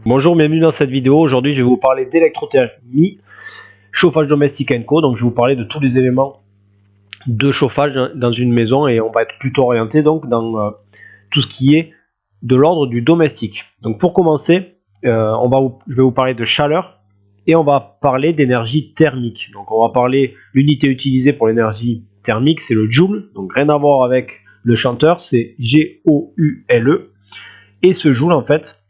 Bonjour, bienvenue dans cette vidéo. Aujourd'hui, je vais vous parler d'électrothermie, chauffage domestique & co. Donc, je vais vous parler de tous les éléments de chauffage dans une maison et on va être plutôt orienté donc dans tout ce qui est de l'ordre du domestique. Donc, pour commencer, je vais vous parler de chaleur et on va parler d'énergie thermique. Donc, on va parler l'unité utilisée pour l'énergie thermique, c'est le joule. Donc, rien à voir avec le chanteur, c'est G-O-U-L-E. Et ce joule, en fait,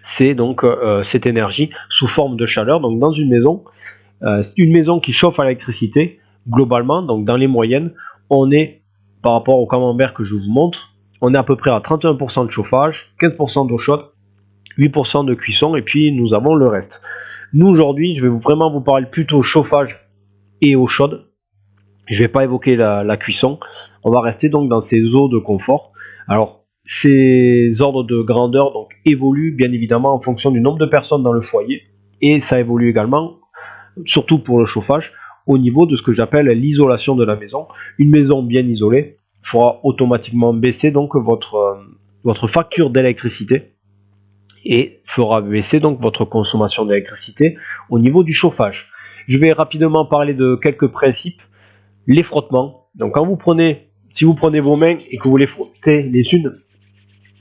c'est donc cette énergie sous forme de chaleur. Donc dans une maison qui chauffe à l'électricité, globalement, donc dans les moyennes, on est, par rapport au camembert que je vous montre, on est à peu près à 31% de chauffage, 15% d'eau chaude, 8% de cuisson, et puis nous avons le reste. Nous aujourd'hui, je vais vraiment vous parler plutôt chauffage et eau chaude. Je ne vais pas évoquer la cuisson. On va rester donc dans ces eaux de confort. Alors, ces ordres de grandeur donc évoluent bien évidemment en fonction du nombre de personnes dans le foyer et ça évolue également, surtout pour le chauffage, au niveau de ce que j'appelle l'isolation de la maison. Une maison bien isolée fera automatiquement baisser donc votre facture d'électricité et fera baisser donc votre consommation d'électricité au niveau du chauffage. Je vais rapidement parler de quelques principes. Les frottements. Donc si vous prenez vos mains et que vous les frottez les unes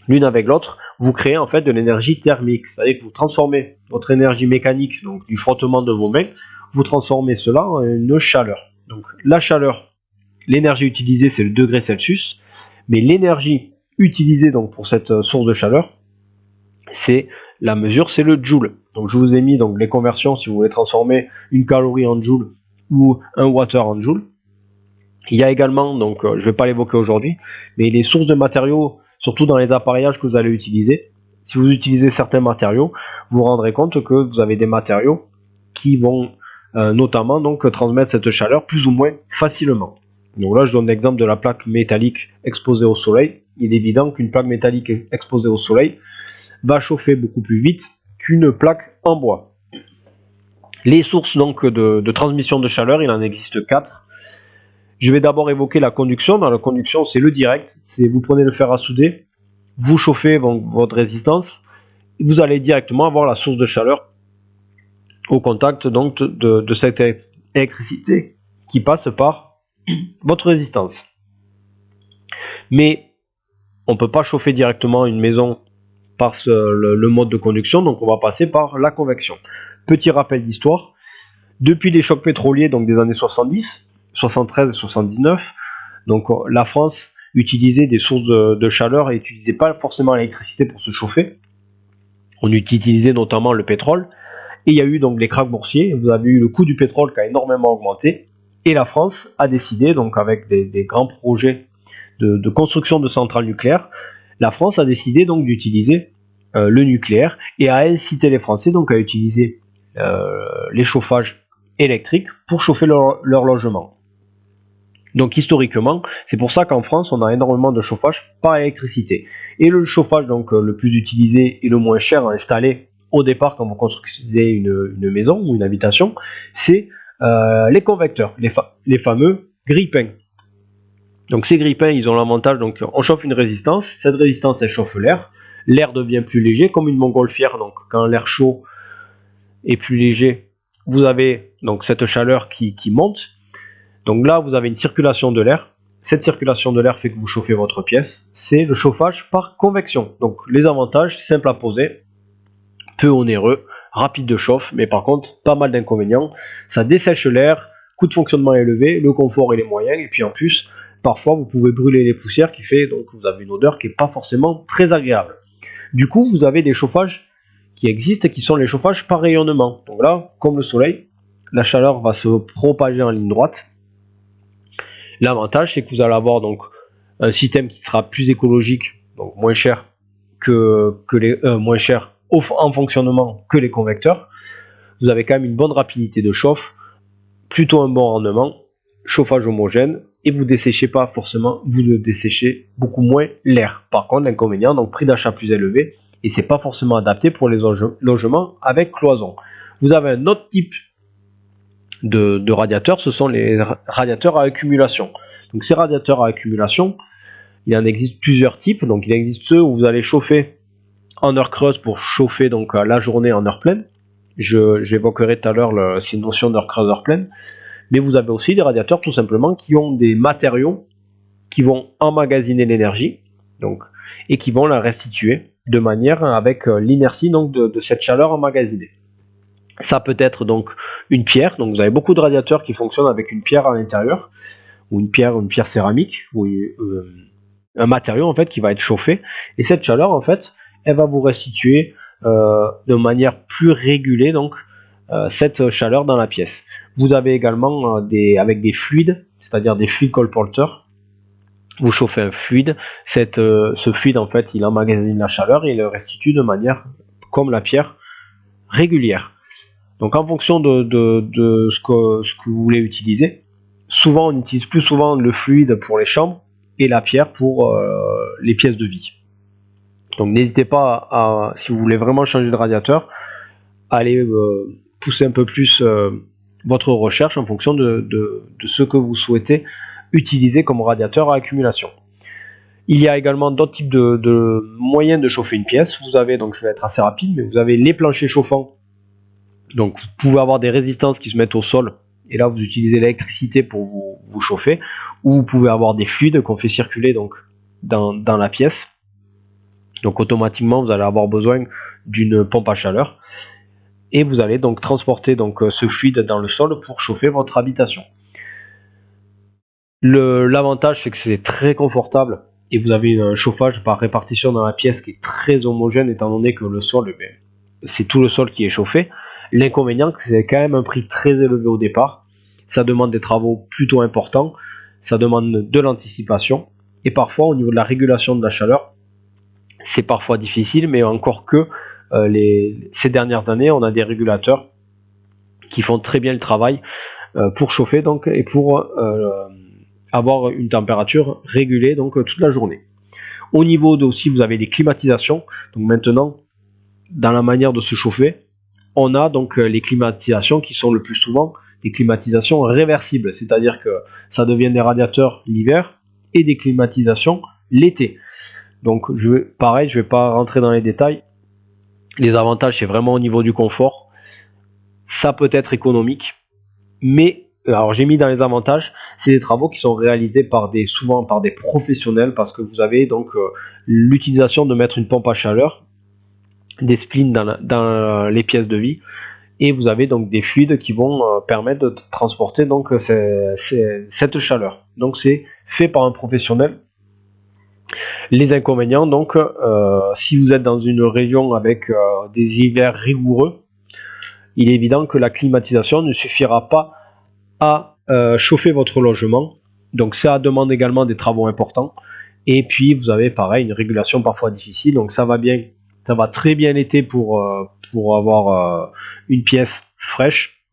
l'une avec l'autre, vous créez en fait de l'énergie thermique. C'est-à-dire que vous transformez votre énergie mécanique, donc du frottement de vos mains, vous transformez cela en une chaleur. Donc la chaleur, l'énergie utilisée c'est le degré Celsius, mais l'énergie utilisée donc pour cette source de chaleur, c'est la mesure, c'est le joule. Donc je vous ai mis donc les conversions si vous voulez transformer une calorie en joule ou un water en joule. Il y a également, donc je ne vais pas l'évoquer aujourd'hui, mais les sources de matériaux, surtout dans les appareillages que vous allez utiliser. Si vous utilisez certains matériaux, vous vous rendrez compte que vous avez des matériaux qui vont notamment donc transmettre cette chaleur plus ou moins facilement. Donc là, je donne l'exemple de la plaque métallique exposée au soleil. Il est évident qu'une plaque métallique exposée au soleil va chauffer beaucoup plus vite qu'une plaque en bois. Les sources donc de transmission de chaleur, il en existe 4. Je vais d'abord évoquer la conduction. Dans la conduction, c'est le direct. C'est vous prenez le fer à souder, vous chauffez votre résistance, et vous allez directement avoir la source de chaleur au contact donc de cette électricité qui passe par votre résistance. Mais on ne peut pas chauffer directement une maison par le mode de conduction, donc on va passer par la convection. Petit rappel d'histoire. Depuis les chocs pétroliers donc des années 70, 73 et 79, donc la France utilisait des sources de chaleur et n'utilisait pas forcément l'électricité pour se chauffer. On utilisait notamment le pétrole. Et il y a eu donc les krachs boursiers. Vous avez eu le coût du pétrole qui a énormément augmenté. Et la France a décidé, donc avec des grands projets de construction de centrales nucléaires, la France a décidé donc d'utiliser le nucléaire et a incité les Français donc à utiliser les chauffages électriques pour chauffer leur logement. Donc historiquement, c'est pour ça qu'en France, on a énormément de chauffage par électricité. Et le chauffage donc le plus utilisé et le moins cher à installer au départ quand vous construisez une maison ou une habitation, c'est les convecteurs, les fameux grille-pains. Donc ces grille-pains, ils ont l'avantage, donc on chauffe une résistance, cette résistance elle chauffe l'air devient plus léger comme une montgolfière, donc quand l'air chaud est plus léger, vous avez donc cette chaleur qui monte. Donc là, vous avez une circulation de l'air. Cette circulation de l'air fait que vous chauffez votre pièce. C'est le chauffage par convection. Donc les avantages, simple à poser, peu onéreux, rapide de chauffe, mais par contre, pas mal d'inconvénients. Ça dessèche l'air, coût de fonctionnement élevé, le confort il est moyen, et puis en plus, parfois vous pouvez brûler les poussières qui fait donc vous avez une odeur qui n'est pas forcément très agréable. Du coup, vous avez des chauffages qui existent et qui sont les chauffages par rayonnement. Donc là, comme le soleil, la chaleur va se propager en ligne droite. L'avantage, c'est que vous allez avoir donc un système qui sera plus écologique, donc moins cher moins cher en fonctionnement que les convecteurs. Vous avez quand même une bonne rapidité de chauffe, plutôt un bon rendement, chauffage homogène, et vous desséchez pas forcément, vous ne desséchez beaucoup moins l'air. Par contre, l'inconvénient, donc prix d'achat plus élevé, et c'est pas forcément adapté pour les logements avec cloison. Vous avez un autre type de radiateurs, ce sont les radiateurs à accumulation. Donc ces radiateurs à accumulation, il en existe plusieurs types. Donc il existe ceux où vous allez chauffer en heure creuse pour chauffer donc la journée en heure pleine. J'évoquerai tout à l'heure ces notions d'heure creuse, heure pleine. Mais vous avez aussi des radiateurs tout simplement qui ont des matériaux qui vont emmagasiner l'énergie donc, et qui vont la restituer de manière avec l'inertie donc de cette chaleur emmagasinée. Ça peut être donc une pierre, donc vous avez beaucoup de radiateurs qui fonctionnent avec une pierre à l'intérieur, ou une pierre céramique, ou un matériau en fait qui va être chauffé, et cette chaleur en fait, elle va vous restituer de manière plus régulée donc cette chaleur dans la pièce. Vous avez également avec des fluides, c'est-à-dire des fluides colporteurs. Vous chauffez un fluide, ce fluide en fait il emmagasine la chaleur et il le restitue de manière comme la pierre régulière. Donc en fonction de ce que vous voulez utiliser, souvent on utilise plus souvent le fluide pour les chambres et la pierre pour les pièces de vie. Donc n'hésitez pas si vous voulez vraiment changer de radiateur, à aller pousser un peu plus votre recherche en fonction de ce que vous souhaitez utiliser comme radiateur à accumulation. Il y a également d'autres types de moyens de chauffer une pièce. Vous avez, donc je vais être assez rapide, mais vous avez les planchers chauffants. Donc vous pouvez avoir des résistances qui se mettent au sol, et là vous utilisez l'électricité pour vous chauffer, ou vous pouvez avoir des fluides qu'on fait circuler donc dans la pièce. Donc automatiquement vous allez avoir besoin d'une pompe à chaleur, et vous allez donc transporter donc ce fluide dans le sol pour chauffer votre habitation. L'avantage c'est que c'est très confortable, et vous avez un chauffage par répartition dans la pièce qui est très homogène, étant donné que le sol, c'est tout le sol qui est chauffé. L'inconvénient, c'est que c'est quand même un prix très élevé au départ. Ça demande des travaux plutôt importants, ça demande de l'anticipation, et parfois au niveau de la régulation de la chaleur, c'est parfois difficile, mais encore que ces dernières années, on a des régulateurs qui font très bien le travail pour chauffer donc, et pour avoir une température régulée donc toute la journée. Au niveau aussi, vous avez des climatisations. Donc maintenant, dans la manière de se chauffer, on a donc les climatisations qui sont le plus souvent des climatisations réversibles, c'est-à-dire que ça devient des radiateurs l'hiver et des climatisations l'été. Donc pareil, je ne vais pas rentrer dans les détails. Les avantages, c'est vraiment au niveau du confort. Ça peut être économique, mais alors j'ai mis dans les avantages, c'est des travaux qui sont réalisés souvent par des professionnels, parce que vous avez donc l'utilisation de mettre une pompe à chaleur, des splines dans les pièces de vie, et vous avez donc des fluides qui vont permettre de transporter donc cette chaleur. Donc c'est fait par un professionnel. Les inconvénients, donc si vous êtes dans une région avec des hivers rigoureux, il est évident que la climatisation ne suffira pas à chauffer votre logement. Donc ça demande également des travaux importants. Et puis vous avez pareil une régulation parfois difficile. Donc ça va très bien l'été pour avoir une pièce fraîche.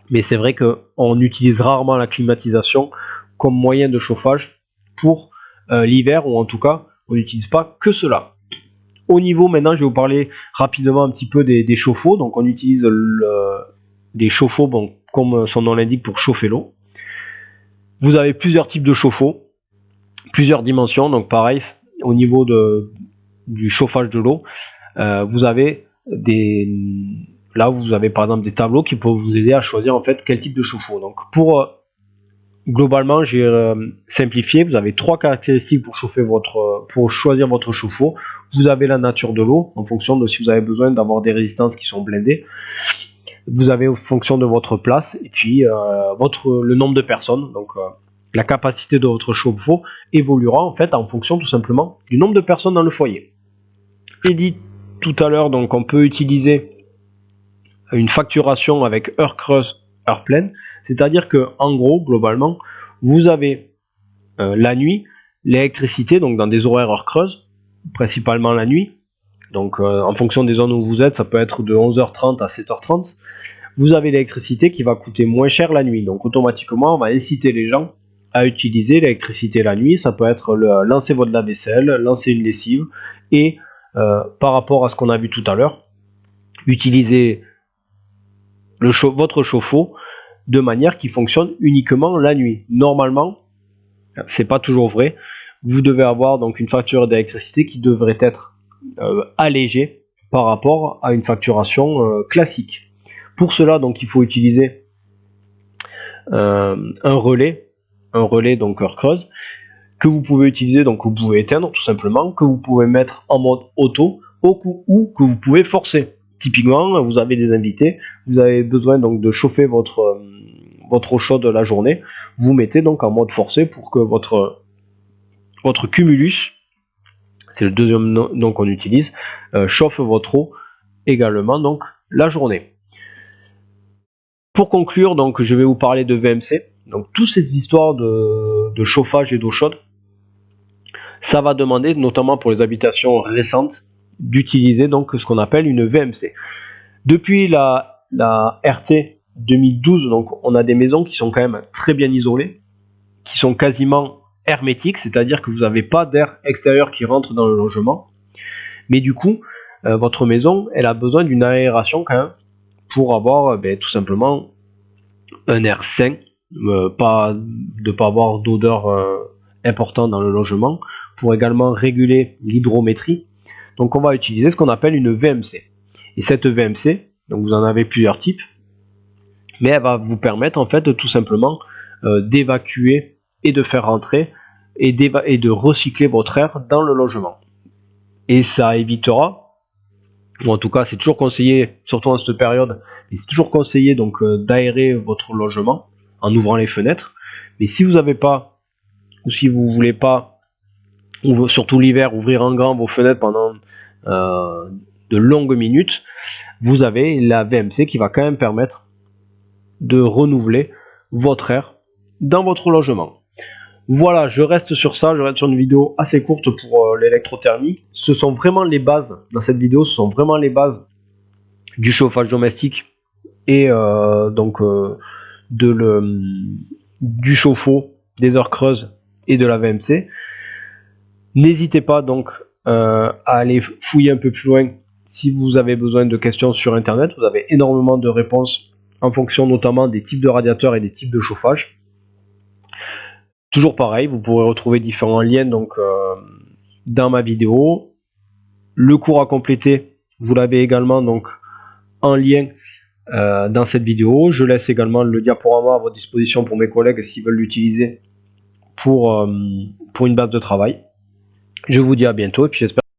Mais c'est vrai qu'on utilise rarement la climatisation comme moyen de chauffage pour l'hiver, ou en tout cas on n'utilise pas que cela. Au niveau, maintenant je vais vous parler rapidement un petit peu des chauffe-eau. Donc on utilise des chauffe-eau, bon, comme son nom l'indique, pour chauffer l'eau. Vous avez plusieurs types de chauffe-eau, plusieurs dimensions. Donc pareil, au niveau du chauffage de l'eau, vous avez là vous avez par exemple des tableaux qui peuvent vous aider à choisir en fait quel type de chauffe-eau. Donc globalement, j'ai simplifié. Vous avez 3 caractéristiques pour choisir votre chauffe-eau. Vous avez la nature de l'eau, en fonction de si vous avez besoin d'avoir des résistances qui sont blindées. Vous avez en fonction de votre place, et puis le nombre de personnes. Donc la capacité de votre chauffe-eau évoluera en fait en fonction tout simplement du nombre de personnes dans le foyer. J'ai dit tout à l'heure, donc on peut utiliser une facturation avec heure creuse, heure pleine. C'est-à-dire que en gros, globalement, vous avez la nuit, l'électricité, donc dans des horaires heure creuse, principalement la nuit. Donc en fonction des zones où vous êtes, ça peut être de 11h30 à 7h30. Vous avez l'électricité qui va coûter moins cher la nuit. Donc automatiquement, on va inciter les gens à utiliser l'électricité la nuit. Ça peut être lancer votre lave-vaisselle, lancer une lessive, et par rapport à ce qu'on a vu tout à l'heure, utiliser votre chauffe-eau de manière qui fonctionne uniquement la nuit. Normalement, c'est pas toujours vrai. Vous devez avoir donc une facture d'électricité qui devrait être allégé par rapport à une facturation classique. Pour cela, donc, il faut utiliser un relais donc heure creuse, que vous pouvez utiliser, donc vous pouvez éteindre tout simplement, que vous pouvez mettre en mode auto, ou que vous pouvez forcer. Typiquement, vous avez des invités, vous avez besoin donc de chauffer votre eau chaude la journée, vous mettez donc en mode forcé pour que votre cumulus, c'est le deuxième nom qu'on utilise, chauffe votre eau également donc la journée. Pour conclure, donc je vais vous parler de VMC. Donc toutes ces histoires de chauffage et d'eau chaude, ça va demander, notamment pour les habitations récentes, d'utiliser donc ce qu'on appelle une VMC. Depuis la RT 2012, donc on a des maisons qui sont quand même très bien isolées, qui sont quasiment hermétiques, c'est-à-dire que vous n'avez pas d'air extérieur qui rentre dans le logement. Mais du coup, votre maison, elle a besoin d'une aération quand même pour avoir tout simplement un air sain, de pas avoir d'odeur importante dans le logement, pour également réguler l'hydrométrie. Donc on va utiliser ce qu'on appelle une VMC. Et cette VMC, donc vous en avez plusieurs types, mais elle va vous permettre en fait de tout simplement d'évacuer et de faire rentrer et de recycler votre air dans le logement. Et ça évitera, ou en tout cas c'est toujours conseillé, surtout en cette période, mais c'est toujours conseillé donc d'aérer votre logement en ouvrant les fenêtres. Mais si vous n'avez pas, ou si vous voulez pas, surtout l'hiver, ouvrir en grand vos fenêtres pendant de longues minutes, vous avez la VMC qui va quand même permettre de renouveler votre air dans votre logement. Voilà, je reste sur ça, je reste sur une vidéo assez courte pour l'électrothermie. Ce sont vraiment les bases, dans cette vidéo, ce sont vraiment les bases du chauffage domestique et du chauffe-eau, des heures creuses et de la VMC. N'hésitez pas donc à aller fouiller un peu plus loin si vous avez besoin de questions sur internet. Vous avez énormément de réponses en fonction notamment des types de radiateurs et des types de chauffage. Toujours pareil, vous pourrez retrouver différents liens donc dans ma vidéo. Le cours à compléter, vous l'avez également donc en lien dans cette vidéo. Je laisse également le diaporama à votre disposition pour mes collègues s'ils veulent l'utiliser pour une base de travail. Je vous dis à bientôt et puis j'espère